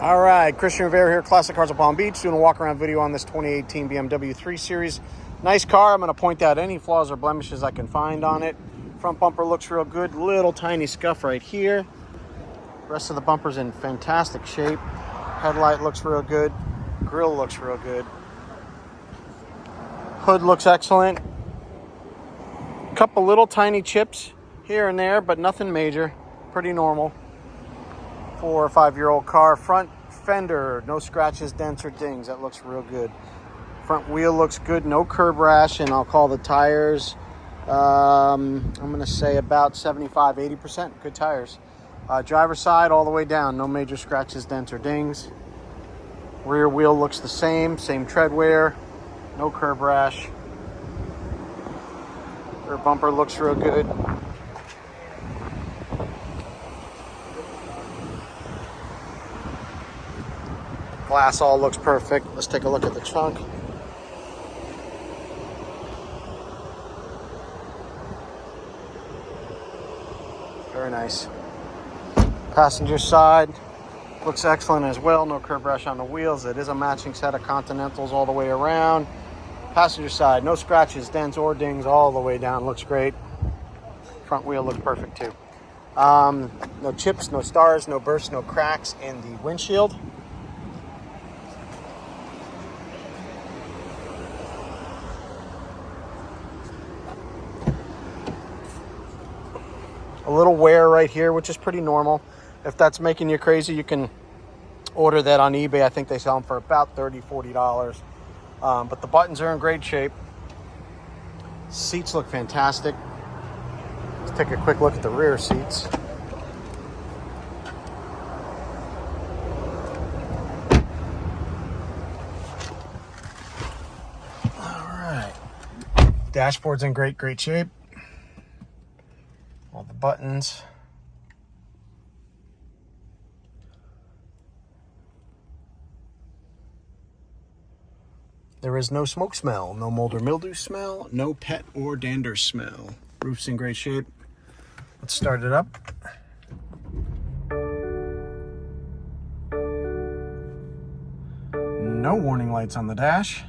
All right, Christian Rivera here, Classic Cars of Palm Beach, doing a walk-around video on this 2018 BMW 3 Series. Nice car. I'm going to point out any flaws or blemishes I can find on it. Front bumper looks real good. Little tiny scuff right here. Rest of the bumper's in fantastic shape. Headlight looks real good. Grille looks real good. Hood looks excellent. Couple little tiny chips here and there, but nothing major. Pretty normal. 4 or 5 year old car. Front fender, no scratches, dents, or dings. That looks real good. Front wheel looks good, no curb rash, and I'll call the tires, I'm going to say about 75-80%. Good tires. Driver's side all the way down, no major scratches, dents, or dings. Rear wheel looks the same tread wear, no curb rash. Rear bumper looks real good. Glass all looks perfect. Let's take a look at the trunk. Very nice. Passenger side looks excellent as well. No curb rash on the wheels. It is a matching set of Continentals all the way around. Passenger side, no scratches, dents, or dings all the way down. Looks great. Front wheel looks perfect too. No chips, no stars, no bursts, no cracks in the windshield. A little wear right here, which is pretty normal. If that's making you crazy, you can order that on eBay. I think they sell them for about $30-$40. But the buttons are in great shape. Seats look fantastic. Let's take a quick look at the rear seats. All right. Dashboard's in great shape. All the buttons. There is no smoke smell, no mold or mildew smell, no pet or dander smell. Roof's in great shape. Let's start it up. No warning lights on the dash.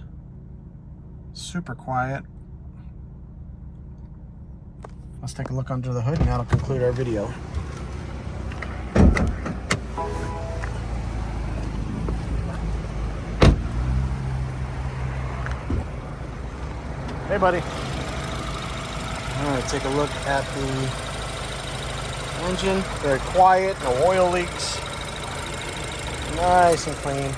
Super quiet. Let's take a look under the hood and that'll conclude our video. Hey, buddy. All right, take a look at the engine. Very quiet, no oil leaks. Nice and clean.